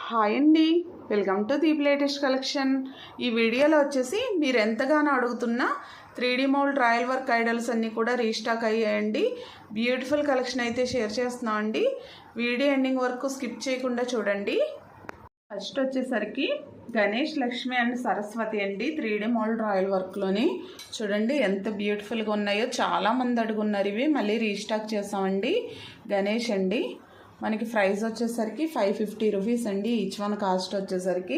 Hi అండి, welcome to the latest collection. ఈ వీడియోలో వచ్చేసి మీరు ఎంతగానో అడుగుతున్న 3D mould royal work idols అన్నీ కూడా రీస్టాక్ అయ్యాయండి. బ్యూటిఫుల్ కలెక్షన్ అయితే షేర్ చేస్తున్నాం అండి. వీడియో ఎండింగ్ వరకు స్కిప్ చేయకుండా చూడండి. ఫస్ట్ వచ్చేసరికి గణేష్, లక్ష్మి అండ్ సరస్వతి అండి 3D మౌల్డ్ రాయల్ వర్క్లోని. చూడండి ఎంత బ్యూటిఫుల్గా ఉన్నాయో. చాలామంది అడుగున్నారు, ఇవి మళ్ళీ రీస్టాక్ చేసామండి. గణేష్ అండి, మనకి ప్రైస్ వచ్చేసరికి 550 రూపీస్ అండి. ఈచ్ వన్ కాస్ట్ వచ్చేసరికి.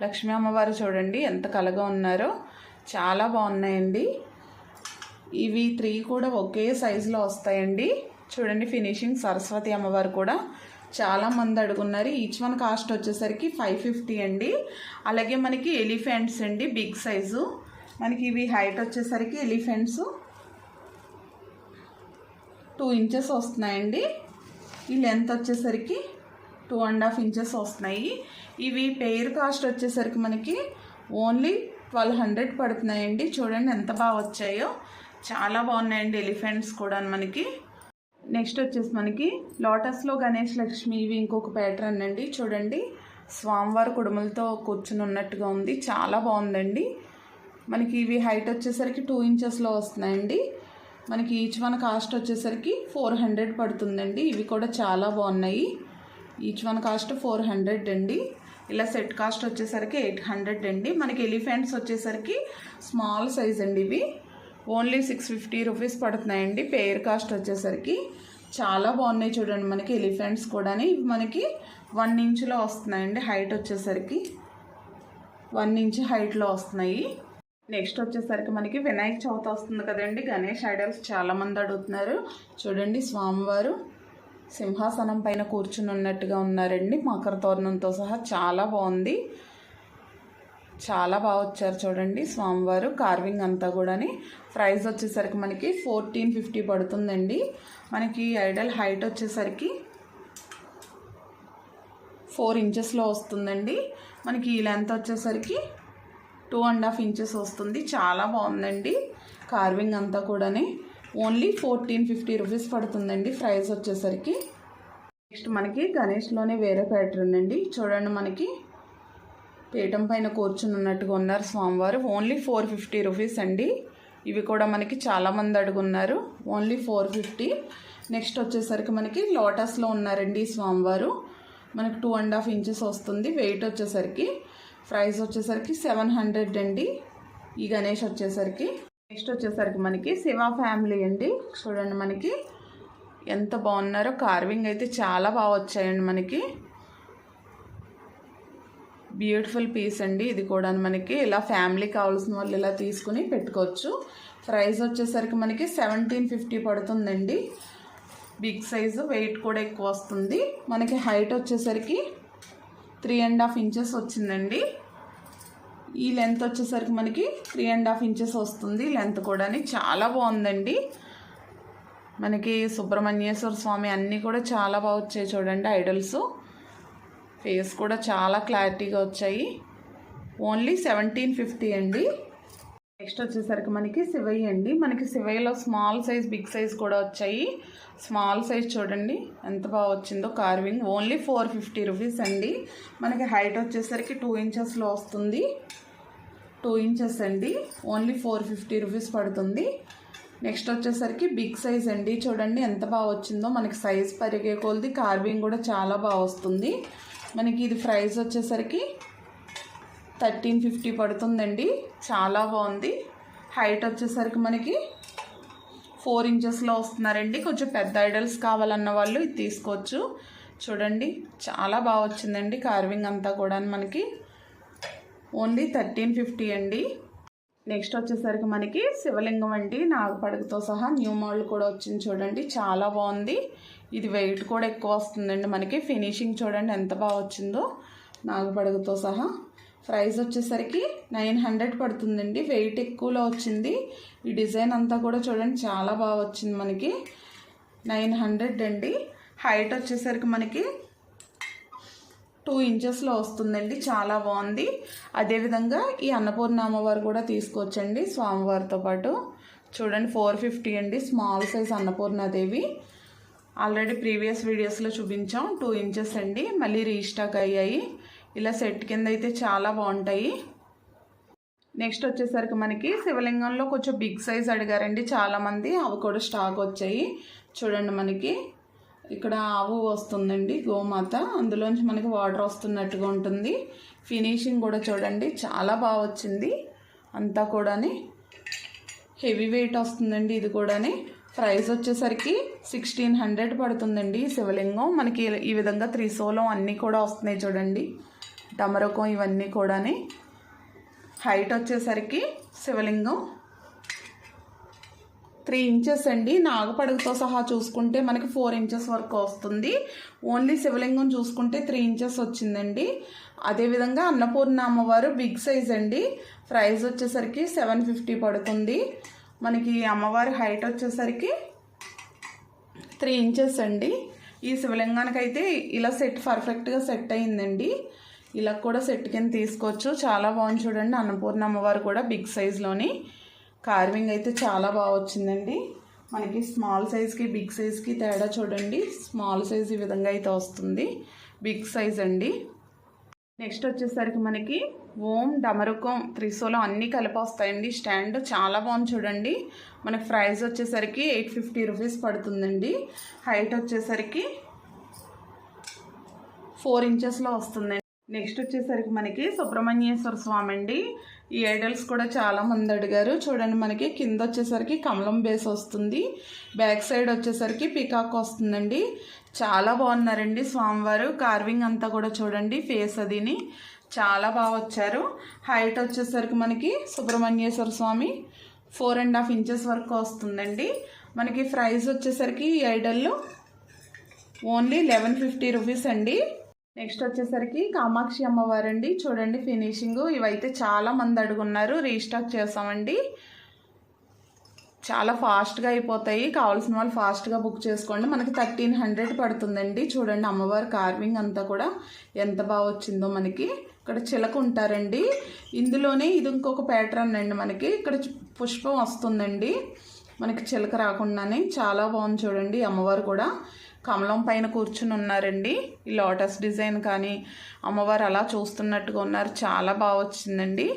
లక్ష్మీ అమ్మవారు చూడండి ఎంత కలగా ఉన్నారో, చాలా బాగున్నాయండి. ఇవి 3 కూడా ఒకే సైజులో వస్తాయండి. చూడండి ఫినిషింగ్. సరస్వతి అమ్మవారు కూడా చాలామంది అడుగున్నారు. ఈచ్ వన్ కాస్ట్ వచ్చేసరికి 550 అండి. అలాగే మనకి ఎలిఫెంట్స్ అండి, బిగ్ సైజు. మనకి ఇవి హైట్ వచ్చేసరికి ఎలిఫెంట్స్ 2 ఇంచెస్ వస్తున్నాయండి. ఈ లెంత్ వచ్చేసరికి 2.5 ఇంచెస్ వస్తున్నాయి. ఇవి పెయిర్ కాస్ట్ వచ్చేసరికి మనకి ఓన్లీ 1200 పడుతున్నాయండి. చూడండి ఎంత బాగా వచ్చాయో, చాలా బాగున్నాయండి ఎలిఫెంట్స్ కూడా మనకి. నెక్స్ట్ వచ్చేసి మనకి లోటస్లో గణేష్, లక్ష్మి. ఇవి ఇంకొక ప్యాటర్న్ అండి. చూడండి స్వామివారి కుడుములతో కూర్చుని ఉన్నట్టుగా ఉంది, చాలా బాగుందండి. మనకి ఇవి హైట్ వచ్చేసరికి 2 ఇంచెస్లో వస్తున్నాయండి. మనకి ఈచ్ వన్ కాస్ట్ వచ్చేసరికి 400 పడుతుందండి. ఇవి కూడా చాలా బాగున్నాయి. ఈచ్ వన్ కాస్ట్ 400 అండి. ఇలా సెట్ కాస్ట్ వచ్చేసరికి 800 అండి. మనకి ఎలిఫెంట్స్ వచ్చేసరికి స్మాల్ సైజ్ అండి. ఇవి ఓన్లీ 650 రూపీస్ పడుతున్నాయండి. పెయిర్ కాస్ట్ వచ్చేసరికి చాలా బాగున్నాయి. చూడండి మనకి ఎలిఫెంట్స్ కూడా. ఇవి మనకి 1 ఇంచ్లో వస్తున్నాయండి. హైట్ వచ్చేసరికి 1 ఇంచ్ హైట్లో వస్తున్నాయి. నెక్స్ట్ వచ్చేసరికి మనకి వినాయక చవితి వస్తుంది కదండి. గణేష్ ఐడల్స్ చాలామంది అడుగుతున్నారు. చూడండి స్వామివారు సింహాసనం పైన కూర్చుని ఉన్నట్టుగా ఉన్నారండి, మకర తోరణంతో సహా. చాలా బాగుంది, చాలా బాగా వచ్చారు. చూడండి స్వామివారు కార్వింగ్ అంతా కూడా. ప్రైస్ వచ్చేసరికి మనకి 1450 పడుతుందండి. మనకి ఐడల్ హైట్ వచ్చేసరికి 4 ఇంచెస్లో వస్తుందండి. మనకి ఈ లెంత్ వచ్చేసరికి 2.5 ఇంచెస్ వస్తుంది. చాలా బాగుందండి కార్వింగ్ అంతా కూడా. ఓన్లీ 1450 రూపీస్ పడుతుందండి ప్రైస్ వచ్చేసరికి. నెక్స్ట్ మనకి గణేష్లోనే వేరే ప్యాటర్న్ అండి. చూడండి మనకి పీఠం పైన కూర్చుని ఉన్నట్టుగా ఉన్నారు స్వామివారు. ఓన్లీ 450 రూపీస్ అండి. ఇవి కూడా మనకి చాలామంది అడుగున్నారు. ఓన్లీ 450. నెక్స్ట్ వచ్చేసరికి మనకి లోటస్లో ఉన్నారండి స్వామివారు. మనకి 2.5 ఇంచెస్ వస్తుంది. వెయిట్ వచ్చేసరికి ప్రైస్ వచ్చేసరికి 700 అండి ఈ గణేష్ వచ్చేసరికి. నెక్స్ట్ వచ్చేసరికి మనకి శివ ఫ్యామిలీ అండి. చూడండి మనకి ఎంత బాగున్నారో. కార్వింగ్ అయితే చాలా బాగా వచ్చాయండి మనకి. బ్యూటిఫుల్ పీస్ అండి ఇది కూడా. మనకి ఇలా ఫ్యామిలీ కావాల్సిన వాళ్ళు ఇలా తీసుకుని పెట్టుకోవచ్చు. ప్రైస్ వచ్చేసరికి మనకి 1750 పడుతుందండి. బిగ్ సైజు, వెయిట్ కూడా ఎక్కువ వస్తుంది. మనకి హైట్ వచ్చేసరికి 3.5 ఇంచెస్ వచ్చిందండి. ఈ లెంత్ వచ్చేసరికి మనకి 3.5 ఇంచెస్ వస్తుంది లెంత్ కూడా. చాలా బాగుందండి. మనకి సుబ్రహ్మణ్యేశ్వర స్వామి అన్నీ కూడా చాలా బాగా వచ్చాయి. చూడండి ఐడల్స్ ఫేస్ కూడా చాలా క్లారిటీగా వచ్చాయి. ఓన్లీ 1750 అండి. నెక్స్ట్ వచ్చేసరికి మనకి శివయ్య అండి. మనకి శివయ్యలో స్మాల్ సైజ్, బిగ్ సైజ్ కూడా వచ్చాయి. స్మాల్ సైజ్ చూడండి ఎంత బాగా వచ్చిందో కార్వింగ్. ఓన్లీ 450 రూపీస్ అండి. మనకి హైట్ వచ్చేసరికి 2 ఇంచెస్లో వస్తుంది. 2 ఇంచెస్ అండి. ఓన్లీ 450 రూపీస్ పడుతుంది. నెక్స్ట్ వచ్చేసరికి బిగ్ సైజ్ అండి. చూడండి ఎంత బాగా వచ్చిందో. మనకి సైజ్ పెరిగే కొలది కార్వింగ్ కూడా చాలా బాగా వస్తుంది. మనకి ఇది ప్రైస్ వచ్చేసరికి 1350 పడుతుందండి. చాలా బాగుంది. హైట్ వచ్చేసరికి మనకి 4 ఇంచెస్లో వస్తున్నారండి. కొంచెం పెద్ద ఐడల్స్ కావాలన్న వాళ్ళు ఇది తీసుకోవచ్చు. చూడండి చాలా బాగా వచ్చిందండి కార్వింగ్ అంతా కూడా మనకి. ఓన్లీ 1350 అండి. నెక్స్ట్ వచ్చేసరికి మనకి శివలింగం అండి, నాగపడకతో సహా న్యూ మోడల్ కూడా వచ్చింది. చూడండి చాలా బాగుంది. ఇది వెయిట్ కూడా ఎక్కువ వస్తుందండి మనకి. ఫినిషింగ్ చూడండి ఎంత బాగా వచ్చిందో నాగపడకతో సహా. ప్రైస్ వచ్చేసరికి 900 పడుతుందండి. వెయిట్ ఎక్కువలో వచ్చింది. ఈ డిజైన్ అంతా కూడా చూడండి చాలా బాగా వచ్చింది మనకి. 900 అండి. హైట్ వచ్చేసరికి మనకి 2 ఇంచెస్లో వస్తుందండి. చాలా బాగుంది. అదేవిధంగా ఈ అన్నపూర్ణ అమ్మవారు కూడా తీసుకోవచ్చండి స్వామివారితో పాటు. చూడండి 450 అండి. Small size Annapurna Devi. Already previous వీడియోస్లో చూపించాం. 2 ఇంచెస్ అండి. మళ్ళీ రీస్టాక్ అయ్యాయి. ఇలా సెట్ కింద అయితే చాలా బాగుంటాయి. నెక్స్ట్ వచ్చేసరికి మనకి శివలింగంలో కొంచెం బిగ్ సైజ్ అడిగారండి చాలామంది, అవి కూడా స్టాక్ వచ్చాయి. చూడండి మనకి ఇక్కడ ఆవు వస్తుందండి, గోమాత, అందులోంచి మనకి వాటర్ వస్తున్నట్టుగా ఉంటుంది. ఫినిషింగ్ కూడా చూడండి చాలా బాగా వచ్చింది. అంతా కూడాని హెవీ వెయిట్ వస్తుందండి. ఇది కూడాని ప్రైస్ వచ్చేసరికి 1600 పడుతుందండి. శివలింగం మనకి ఈ విధంగా త్రిశూలం అన్నీ కూడా వస్తున్నాయి చూడండి, డమరకం ఇవన్నీ కూడాని. హైట్ వచ్చేసరికి శివలింగం 3 ఇంచెస్ అండి. నాగపడుగుతో సహా చూసుకుంటే మనకి 4 ఇంచెస్ వరకు వస్తుంది. ఓన్లీ శివలింగం చూసుకుంటే 3 ఇంచెస్ వచ్చిందండి. అదేవిధంగా అన్నపూర్ణ అమ్మవారు బిగ్ సైజ్ అండి. ప్రైస్ వచ్చేసరికి 750 పడుతుంది. మనకి అమ్మవారి హైట్ వచ్చేసరికి 3 ఇంచెస్ అండి. ఈ శివలింగానికి అయితే ఇలా సెట్ పర్ఫెక్ట్గా సెట్ అయిందండి. ఇలా కూడా సెట్ కింద తీసుకోవచ్చు. చాలా బాగుంది చూడండి. అన్నపూర్ణ అమ్మవారు కూడా బిగ్ సైజ్లోని కార్వింగ్ అయితే చాలా బాగా వచ్చిందండి. మనకి స్మాల్ సైజ్కి బిగ్ సైజ్కి తేడా చూడండి. స్మాల్ సైజ్ ఈ విధంగా అయితే వస్తుంది, బిగ్ సైజ్ అండి. నెక్స్ట్ వచ్చేసరికి మనకి ఓం, డమరుకం, త్రిశూలం అన్నీ కలిపి వస్తాయండి. స్టాండ్ చాలా బాగుంది చూడండి. మనకి ప్రైస్ వచ్చేసరికి 850 రూపీస్ పడుతుందండి. హైట్ వచ్చేసరికి 4 ఇంచెస్లో వస్తుందండి. నెక్స్ట్ వచ్చేసరికి మనకి సుబ్రహ్మణ్యేశ్వర స్వామి అండి. ఈ ఐడల్స్ కూడా చాలా మంది అడిగారు. చూడండి మనకి కింద వచ్చేసరికి కమలం బేస్ వస్తుంది, బ్యాక్ సైడ్ వచ్చేసరికి పికాక్ వస్తుందండి. చాలా బాగున్నారండి స్వామివారు. కార్వింగ్ అంతా కూడా చూడండి, ఫేస్ అదిని చాలా బాగా వచ్చారు. హైట్ వచ్చేసరికి మనకి సుబ్రహ్మణ్యేశ్వర స్వామి 4.5 ఇంచెస్ వరకు వస్తుందండి. మనకి ప్రైస్ వచ్చేసరికి ఈ ఐడల్లో ఓన్లీ 1150 రూపీస్ అండి. నెక్స్ట్ వచ్చేసరికి కామాక్షి అమ్మవారు అండి. చూడండి ఫినిషింగ్, ఇవైతే చాలా మంది అడుగున్నారు, రీస్టాక్ చేసామండి. చాలా ఫాస్ట్గా అయిపోతాయి, కావాల్సిన వాళ్ళు ఫాస్ట్గా బుక్ చేసుకోండి. మనకి 1300 పడుతుందండి. చూడండి అమ్మవారి కార్వింగ్ అంతా కూడా ఎంత బాగా వచ్చిందో. మనకి ఇక్కడ చిలక ఉంటారండి. ఇందులోనే ఇది ఇంకొక ప్యాటర్న్ అండి. మనకి ఇక్కడ పుష్పం వస్తుందండి, మనకి చిలక రాకుండానే. చాలా బాగుంది చూడండి. అమ్మవారు కూడా కమలం పైన కూర్చుని ఉన్నారండి. ఈ లోటస్ డిజైన్ కానీ అమ్మవారు అలా చూస్తున్నట్టుగా ఉన్నారు. చాలా బాగా వచ్చిందండి.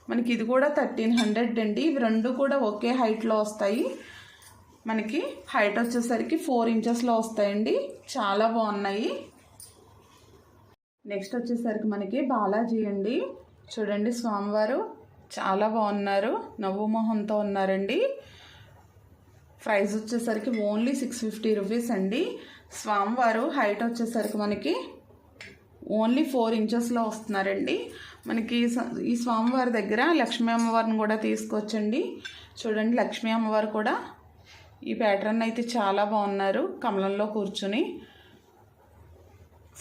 మనకి ఇది కూడా 1300 అండి. ఇవి రెండు కూడా ఒకే హైట్లో వస్తాయి. మనకి హైట్ వచ్చేసరికి 4 ఇంచెస్లో వస్తాయండి. చాలా బాగున్నాయి. నెక్స్ట్ వచ్చేసరికి మనకి బాలాజీ అండి. చూడండి స్వామివారు చాలా బాగున్నారు, నవ్వు మొహంతో ఉన్నారండి. ప్రైస్ వచ్చేసరికి ఓన్లీ 650 రూపీస్ అండి. స్వామివారు హైట్ వచ్చేసరికి మనకి ఓన్లీ 4 ఇంచెస్లో వస్తున్నారండి. మనకి ఈ స్వామివారి దగ్గర లక్ష్మీ అమ్మవారిని కూడా తీసుకొచ్చండి. చూడండి లక్ష్మీ అమ్మవారు కూడా ఈ ప్యాటర్న్ అయితే చాలా బాగున్నారు, కమలంలో కూర్చుని.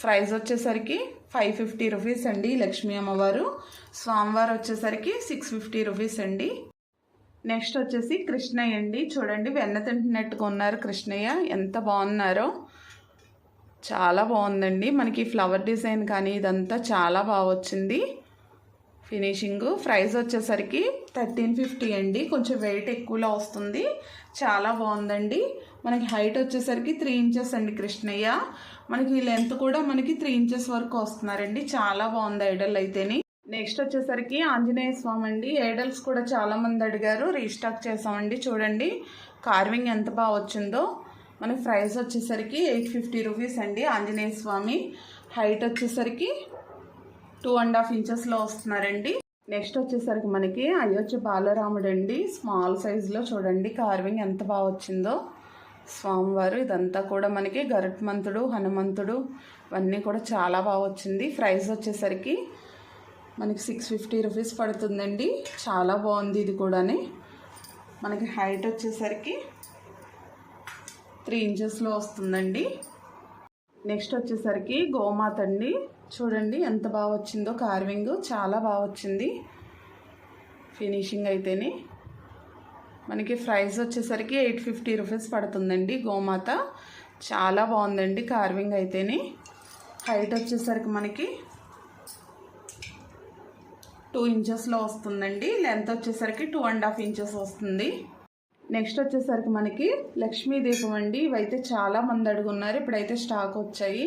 ప్రైస్ వచ్చేసరికి 550 రూపీస్ అండి లక్ష్మీ అమ్మవారు. స్వామివారు వచ్చేసరికి 650 రూపీస్ అండి. నెక్స్ట్ వచ్చేసి కృష్ణయ్య అండి. చూడండి వెన్న తింటున్నట్టుగా ఉన్నారు కృష్ణయ్య, ఎంత బాగున్నారో. చాలా బాగుందండి. మనకి ఫ్లవర్ డిజైన్ కానీ ఇదంతా చాలా బాగా వచ్చింది ఫినిషింగ్. ప్రైస్ వచ్చేసరికి 1350 అండి. కొంచెం వెయిట్ ఎక్కువలో వస్తుంది. చాలా బాగుందండి. మనకి హైట్ వచ్చేసరికి 3 ఇంచెస్ అండి కృష్ణయ్య. మనకి లెంత్ కూడా మనకి 3 ఇంచెస్ వరకు వస్తున్నారండి. చాలా బాగుంది ఐడల్ అయితేని. నెక్స్ట్ వచ్చేసరికి ఆంజనేయ స్వామి అండి. ఐడల్స్ కూడా చాలామంది అడిగారు, రీస్టాక్ చేసామండి. చూడండి కార్వింగ్ ఎంత బాగా వచ్చిందో. మనకి ప్రైస్ వచ్చేసరికి 850 రూపీస్ అండి. ఆంజనేయ స్వామి హైట్ వచ్చేసరికి 2.5 ఇంచెస్లో వస్తున్నారండి. నెక్స్ట్ వచ్చేసరికి మనకి అయోధ్య బాలరాముడు అండి. స్మాల్ సైజులో చూడండి కార్వింగ్ ఎంత బాగా వచ్చిందో స్వామివారు. ఇదంతా కూడా మనకి గరుత్మంతుడు, హనుమంతుడు ఇవన్నీ కూడా చాలా బాగా వచ్చింది. ప్రైస్ వచ్చేసరికి మనకి 650 రూపీస్ పడుతుందండి. చాలా బాగుంది ఇది కూడాని. మనకి హైట్ వచ్చేసరికి 3 ఇంచెస్లో వస్తుందండి. నెక్స్ట్ వచ్చేసరికి గోమాత అండి. చూడండి ఎంత బాగా వచ్చిందో కార్వింగ్, చాలా బాగా వచ్చింది ఫినిషింగ్ అయితేనే. మనకి ప్రైస్ వచ్చేసరికి 850 రూపీస్ పడుతుందండి గోమాత. చాలా బాగుందండి కార్వింగ్ అయితేనే. హైట్ వచ్చేసరికి మనకి 2 ఇంచెస్లో వస్తుందండి. లెంత్ వచ్చేసరికి 2.5 ఇంచెస్ వస్తుంది. నెక్స్ట్ వచ్చేసరికి మనకి లక్ష్మీ దీపం అండి. ఇవైతే చాలా మంది అడుగున్నారు, ఇప్పుడైతే స్టాక్ వచ్చాయి.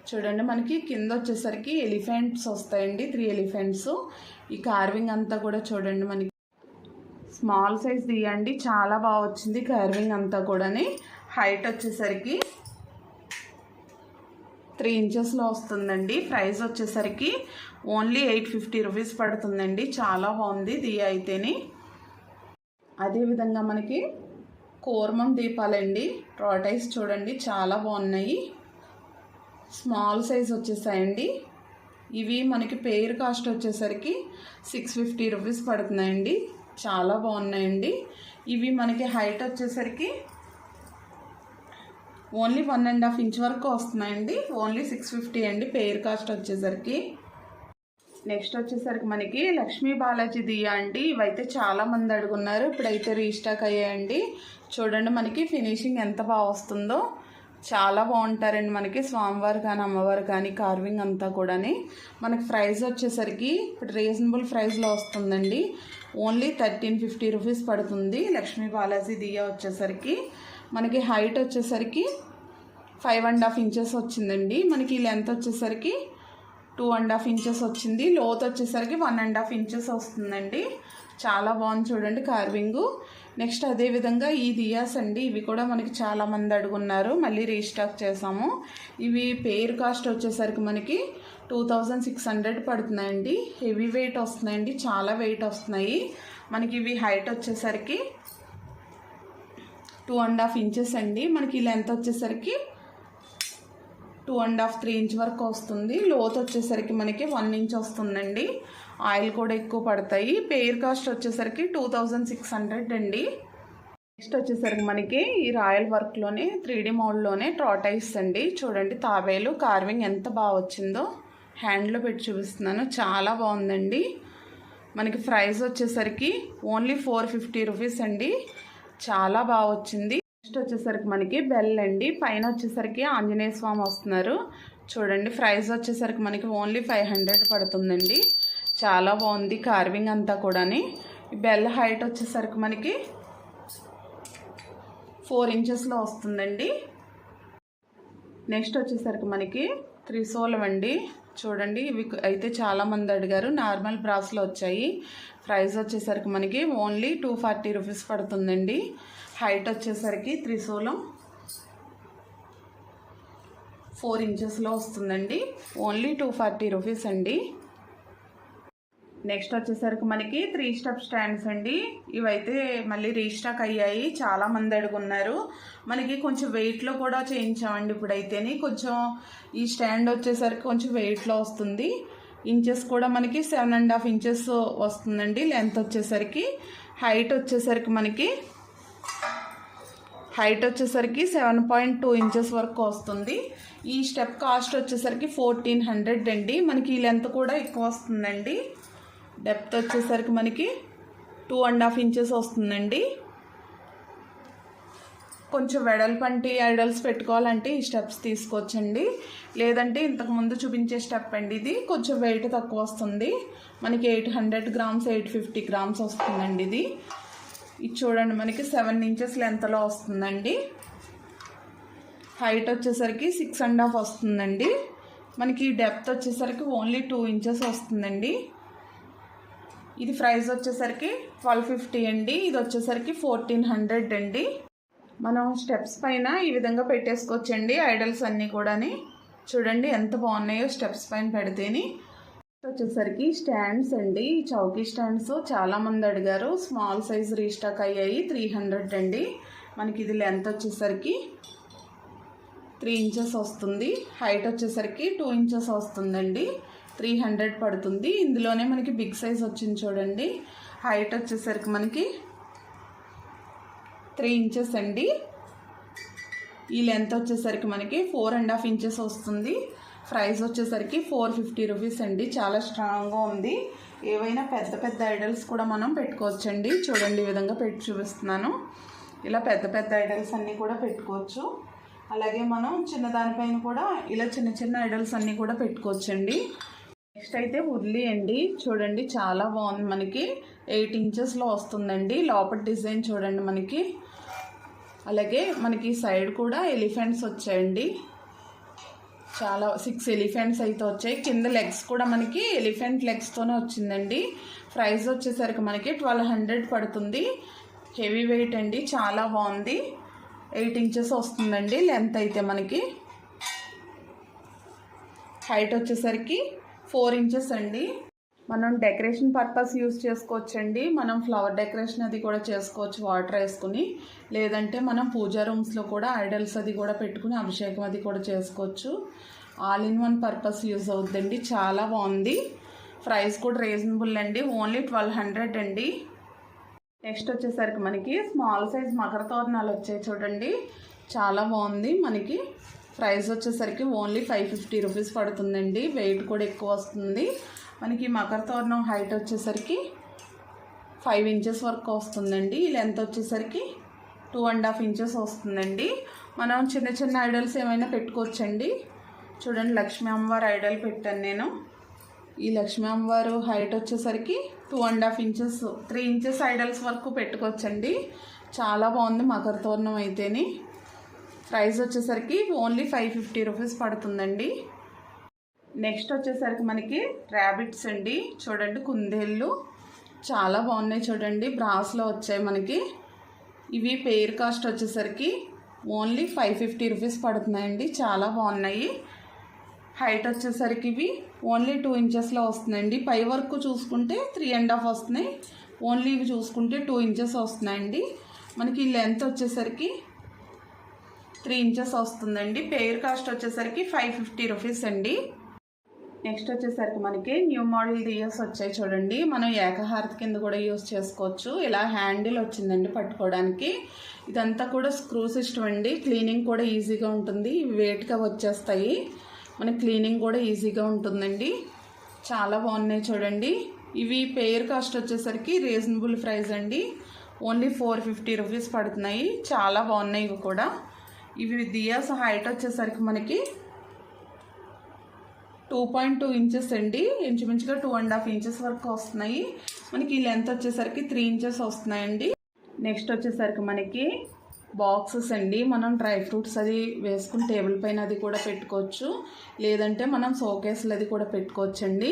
చూడండి మనకి కింద వచ్చేసరికి ఎలిఫెంట్స్ వస్తాయండి, 3 ఎలిఫెంట్స్. ఈ కార్వింగ్ అంతా కూడా చూడండి మనకి స్మాల్ సైజ్ తీయండి, చాలా బాగా వచ్చింది కార్వింగ్ అంతా కూడా. హైట్ వచ్చేసరికి 3 ఇంచెస్లో వస్తుందండి. ప్రైస్ వచ్చేసరికి ఓన్లీ 850 రూపీస్ పడుతుందండి. చాలా బాగుంది దియా అయితేని. అదేవిధంగా మనకి కూర్మం దీపాలండి, ట్రాటైస్ చూడండి చాలా బాగున్నాయి. స్మాల్ సైజ్ వచ్చేసాయండి. ఇవి మనకి పెయిర్ కాస్ట్ వచ్చేసరికి 650 రూపీస్ పడుతున్నాయండి. చాలా బాగున్నాయండి. ఇవి మనకి హైట్ వచ్చేసరికి ఓన్లీ 1.5 ఇంచ్ వరకు వస్తున్నాయండి. ఓన్లీ 650 అండి పెయిర్ కాస్ట్ వచ్చేసరికి. నెక్స్ట్ వచ్చేసరికి మనకి లక్ష్మీ బాలాజీ దియా అండి. ఇవైతే చాలామంది అడుగున్నారు, ఇప్పుడైతే రీస్టాక్ అయ్యాయండి. చూడండి మనకి ఫినిషింగ్ ఎంత బాగా వస్తుందో, చాలా బాగుంటారండి మనకి స్వామివారు కానీ అమ్మవారు కానీ కార్వింగ్ అంతా కూడా. మనకి ప్రైస్ వచ్చేసరికి ఇప్పుడు రీజనబుల్ ప్రైస్లో వస్తుందండి. ఓన్లీ 1350 రూపీస్ పడుతుంది లక్ష్మీ బాలాజీ దియా వచ్చేసరికి. మనకి హైట్ వచ్చేసరికి 5.5 ఇంచెస్ వచ్చిందండి. మనకి లెంత్ వచ్చేసరికి 2.5 ఇంచెస్ వచ్చింది. లోత్ వచ్చేసరికి 1.5 ఇంచెస్ వస్తుందండి. చాలా బాగుంది చూడండి కార్వింగు. నెక్స్ట్ అదేవిధంగా ఈ దియాస్ అండి, ఇవి కూడా మనకి చాలామంది అడుగున్నారు, మళ్ళీ రీస్టాక్ చేసాము. ఇవి పెయిర్ కాస్ట్ వచ్చేసరికి మనకి 2600 పడుతున్నాయండి. హెవీ వెయిట్ వస్తున్నాయండి, చాలా వెయిట్ వస్తున్నాయి. మనకి ఇవి హైట్ వచ్చేసరికి 2.5 ఇంచెస్ అండి. మనకి లెంత్ వచ్చేసరికి 2.5 3 ఇంచ్ వరకు వస్తుంది. లోత్ వచ్చేసరికి మనకి 1 ఇంచ్ వస్తుందండి. ఆయిల్ కూడా ఎక్కువ పడతాయి. పెయిర్ కాస్ట్ వచ్చేసరికి 2600 అండి. నెక్స్ట్ వచ్చేసరికి మనకి ఈ రాయల్ వర్క్లోనే 3D మోడల్లోనే ట్రాటైస్ అండి. చూడండి తాబేలు కార్వింగ్ ఎంత బాగా వచ్చిందో, హ్యాండ్లో పెట్టి చూపిస్తున్నాను, చాలా బాగుందండి. మనకి ప్రైస్ వచ్చేసరికి ఓన్లీ 450 రూపీస్ అండి. చాలా బాగా వచ్చింది. నెక్స్ట్ వచ్చేసరికి మనకి బెల్ అండి. పైన వచ్చేసరికి ఆంజనేయ స్వామి వస్తున్నారు. చూడండి ప్రైస్ వచ్చేసరికి మనకి ఓన్లీ 500 పడుతుందండి. చాలా బాగుంది కార్వింగ్ అంతా కూడా. ఈ బెల్ హైట్ వచ్చేసరికి మనకి 4 ఇంచెస్లో వస్తుందండి. నెక్స్ట్ వచ్చేసరికి మనకి త్రిశూలం అండి. చూడండి ఇవి అయితే చాలామంది అడిగారు, నార్మల్ బ్రాస్లో వచ్చాయి. ప్రైస్ వచ్చేసరికి మనకి ఓన్లీ 240 రూపీస్ పడుతుందండి. హైట్ వచ్చేసరికి త్రిశూలం 4 ఇంచెస్లో వస్తుందండి. ఓన్లీ 240 రూపీస్ అండి. నెక్స్ట్ వచ్చేసరికి మనకి 3 స్టెప్ స్టాండ్స్ అండి. ఇవైతే మళ్ళీ రీస్టాక్ అయ్యాయి, చాలామంది అడుగున్నారు. మనకి కొంచెం వెయిట్లో కూడా చేయించామండి ఇప్పుడైతేనే. కొంచెం ఈ స్టాండ్ వచ్చేసరికి కొంచెం వెయిట్లో వస్తుంది. ఇంచెస్ కూడా మనకి 7.5 ఇంచెస్ వస్తుందండి లెంత్ వచ్చేసరికి. హైట్ వచ్చేసరికి మనకి 7.2 ఇంచెస్ వరకు వస్తుంది. ఈ స్టెప్ కాస్ట్ వచ్చేసరికి 1400 అండి. మనకి ఈ లెంత్ కూడా ఎక్కువ వస్తుందండి. డెప్త్ వచ్చేసరికి మనకి 2.5 ఇంచెస్ వస్తుందండి. కొంచెం వెడల్పంటి ఐడల్స్ పెట్టుకోవాలంటే ఈ స్టెప్స్ తీసుకోవచ్చండి. లేదంటే ఇంతకుముందు చూపించే స్టెప్ అండి, ఇది కొంచెం వెయిట్ తక్కువ వస్తుంది. మనకి 800 గ్రామ్స్ 850 గ్రామ్స్ వస్తుందండి ఇది. ఇది చూడండి మనకి 7 ఇంచెస్ లెంత్లో వస్తుందండి. హైట్ వచ్చేసరికి 6.5 వస్తుందండి. మనకి డెప్త్ వచ్చేసరికి ఓన్లీ 2 ఇంచెస్ వస్తుందండి. ఇది ప్రైస్ వచ్చేసరికి 1250 అండి. ఇది వచ్చేసరికి 1400 అండి. మనం స్టెప్స్ పైన ఈ విధంగా పెట్టేసుకోవచ్చండి ఐడల్స్ అన్నీ కూడా. చూడండి ఎంత బాగున్నాయో స్టెప్స్ పైన పెడితేని. వచ్చేసరికి స్టాండ్స్ అండి. చౌకీ స్టాండ్స్ చాలామంది అడిగారు, స్మాల్ సైజ్ రీస్టాక్ అయ్యాయి. 300 అండి. మనకి ఇది లెంత్ వచ్చేసరికి 3 ఇంచెస్ వస్తుంది. హైట్ వచ్చేసరికి 2 ఇంచెస్ వస్తుందండి. 300 పడుతుంది. ఇందులోనే మనకి బిగ్ సైజ్ వచ్చింది చూడండి. హైట్ వచ్చేసరికి మనకి 3 ఇంచెస్ అండి. ఈ లెంత్ వచ్చేసరికి మనకి 4.5 ఇంచెస్ వస్తుంది. ప్రైస్ వచ్చేసరికి 450 రూపీస్ అండి. చాలా స్ట్రాంగ్గా ఉంది. ఏవైనా పెద్ద పెద్ద ఐడల్స్ కూడా మనం పెట్టుకోవచ్చండి. చూడండి ఈ విధంగా పెట్టి చూపిస్తున్నాను. ఇలా పెద్ద పెద్ద ఐడల్స్ అన్నీ కూడా పెట్టుకోవచ్చు. అలాగే మనం చిన్నదానిపైన కూడా ఇలా చిన్న చిన్న ఐడల్స్ అన్నీ కూడా పెట్టుకోవచ్చండి. నెక్స్ట్ అయితే ఉర్లీ అండి. చూడండి చాలా బాగుంది. మనకి 8 ఇంచెస్లో వస్తుందండి. లోపల డిజైన్ చూడండి మనకి. అలాగే మనకి సైడ్ కూడా ఎలిఫెంట్స్ వచ్చాయండి. చాలా 6 ఎలిఫెంట్స్ అయితే వచ్చాయి. కింద లెగ్స్ కూడా మనకి ఎలిఫెంట్ లెగ్స్తోనే వచ్చిందండి. ప్రైస్ వచ్చేసరికి మనకి 1200 పడుతుంది. హెవీ వెయిట్ అండి, చాలా బాగుంది. 8 ఇంచెస్ వస్తుందండి లెంత్ అయితే మనకి. హైట్ వచ్చేసరికి 4 ఇంచెస్ అండి. మనం డెకరేషన్ పర్పస్ యూజ్ చేసుకోవచ్చండి. మనం ఫ్లవర్ డెకరేషన్ అది కూడా చేసుకోవచ్చు వాటర్ వేసుకుని. లేదంటే మనం పూజా రూమ్స్లో కూడా ఐడల్స్ అది కూడా పెట్టుకుని అభిషేకం అది కూడా చేసుకోవచ్చు. All in one purpose use అవుతుందండి. చాలా బాగుంది. ప్రైస్ కూడా రీజనబుల్ అండి. ఓన్లీ 1200 అండి. నెక్స్ట్ వచ్చేసరికి మనకి స్మాల్ సైజ్ మకర తోరణాలు వచ్చాయి చూడండి. చాలా బాగుంది. మనకి ప్రైస్ వచ్చేసరికి ఓన్లీ 550 రూపీస్ పడుతుందండి. వెయిట్ కూడా ఎక్కువ వస్తుంది. మనకి మకర తోరణం హైట్ వచ్చేసరికి 5 ఇంచెస్ వరకు వస్తుందండి. లెంత్ వచ్చేసరికి 2.5 ఇంచెస్ వస్తుందండి. మనం చిన్న చిన్న ఐడల్స్ ఏమైనా పెట్టుకోవచ్చండి. చూడండి, లక్ష్మీ అమ్మవారు ఐడల్ పెట్టాను నేను. ఈ లక్ష్మీ అమ్మవారు హైట్ వచ్చేసరికి 2.5 ఇంచెస్ 3 ఇంచెస్ ఐడల్స్ వరకు పెట్టుకోవచ్చండి. చాలా బాగుంది మకర తోరణం అయితేని. ప్రైస్ వచ్చేసరికి ఓన్లీ 550 రూపీస్ పడుతుందండి. నెక్స్ట్ వచ్చేసరికి మనకి ర్యాబిట్స్ అండి. చూడండి, కుందేళ్ళు చాలా బాగున్నాయి చూడండి. బ్రాస్లో వచ్చాయి మనకి. ఇవి పెయిర్ కాస్ట్ వచ్చేసరికి ఓన్లీ 550 రూపీస్ పడుతున్నాయండి. చాలా బాగున్నాయి. హైట్ వచ్చేసరికి ఇవి ఓన్లీ 2 ఇంచెస్లో వస్తున్నాయండి. పై వరకు చూసుకుంటే 3.5 వస్తున్నాయి. ఓన్లీ ఇవి చూసుకుంటే 2 ఇంచెస్ వస్తున్నాయండి. మనకి లెంత్ వచ్చేసరికి 3 ఇంచెస్ వస్తుందండి. పెయిర్ కాస్ట్ వచ్చేసరికి 550 రూపీస్ అండి. నెక్స్ట్ వచ్చేసరికి మనకి న్యూ మోడల్ దియర్స్ వచ్చాయి చూడండి. మనం ఏకహారతి కింద కూడా యూజ్ చేసుకోవచ్చు. ఇలా హ్యాండిల్ వచ్చిందండి పట్టుకోవడానికి. ఇదంతా కూడా స్క్రూ సిస్టమ్ అండి. క్లీనింగ్ కూడా ఈజీగా ఉంటుంది. వెయిట్గా వచ్చేస్తాయి. మనకి క్లీనింగ్ కూడా ఈజీగా ఉంటుందండి. చాలా బాగున్నాయి చూడండి. ఇవి పెయిర్ కాస్ట్ వచ్చేసరికి రీజనబుల్ ప్రైస్ అండి. ఓన్లీ 450 రూపీస్ పడుతున్నాయి. చాలా బాగున్నాయి ఇవి కూడా. ఇవి దియాస్ హైట్ వచ్చేసరికి మనకి 2.2 ఇంచెస్ అండి. ఇంచుమించుగా 2.5 ఇంచెస్ వరకు వస్తున్నాయి. మనకి ఈ లెంత్ వచ్చేసరికి 3 ఇంచెస్ వస్తున్నాయండి. నెక్స్ట్ వచ్చేసరికి మనకి బాక్సెస్ అండి. మనం డ్రై ఫ్రూట్స్ అది వేసుకుని టేబుల్ పైన అది కూడా పెట్టుకోవచ్చు. లేదంటే మనం షోకేస్లు అది కూడా పెట్టుకోవచ్చు అండి.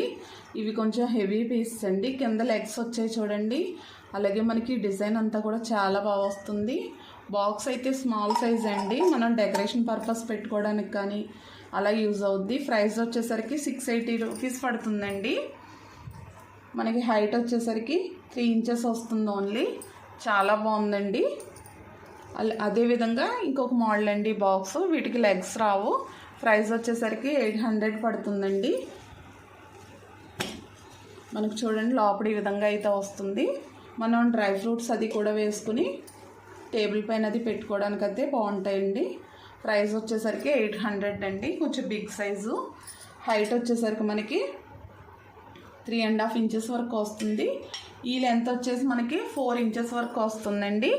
ఇవి కొంచెం హెవీ పీసెస్ అండి. కింద లెగ్స్ వచ్చాయి చూడండి. అలాగే మనకి డిజైన్ అంతా కూడా చాలా బాగా వస్తుంది. బాక్స్ అయితే స్మాల్ సైజ్ అండి. మనం డెకరేషన్ పర్పస్ పెట్టుకోవడానికి కానీ అలా యూజ్ అవుద్ది. ప్రైస్ వచ్చేసరికి 680 రూపీస్ పడుతుందండి. మనకి హైట్ వచ్చేసరికి 3 ఇంచెస్ వస్తుంది ఓన్లీ. చాలా బాగుందండి. అదేవిధంగా ఇంకొక మోడల్ అండి బాక్స్. వీటికి లెగ్స్ రావు. ప్రైస్ వచ్చేసరికి 800 పడుతుందండి. మనకు చూడండి లోపల ఈ విధంగా అయితే వస్తుంది. మనం డ్రై ఫ్రూట్స్ అది కూడా వేసుకుని టేబుల్ పైన అది పెట్టుకోవడానికి అయితే బాగుంటాయండి. ప్రైస్ వచ్చేసరికి 800 అండి. కొంచెం బిగ్ సైజు. హైట్ వచ్చేసరికి మనకి 3.5 ఇంచెస్ వరకు వస్తుంది. ఈ లెంత్ వచ్చేసి మనకి 4 ఇంచెస్ వరకు వస్తుందండి.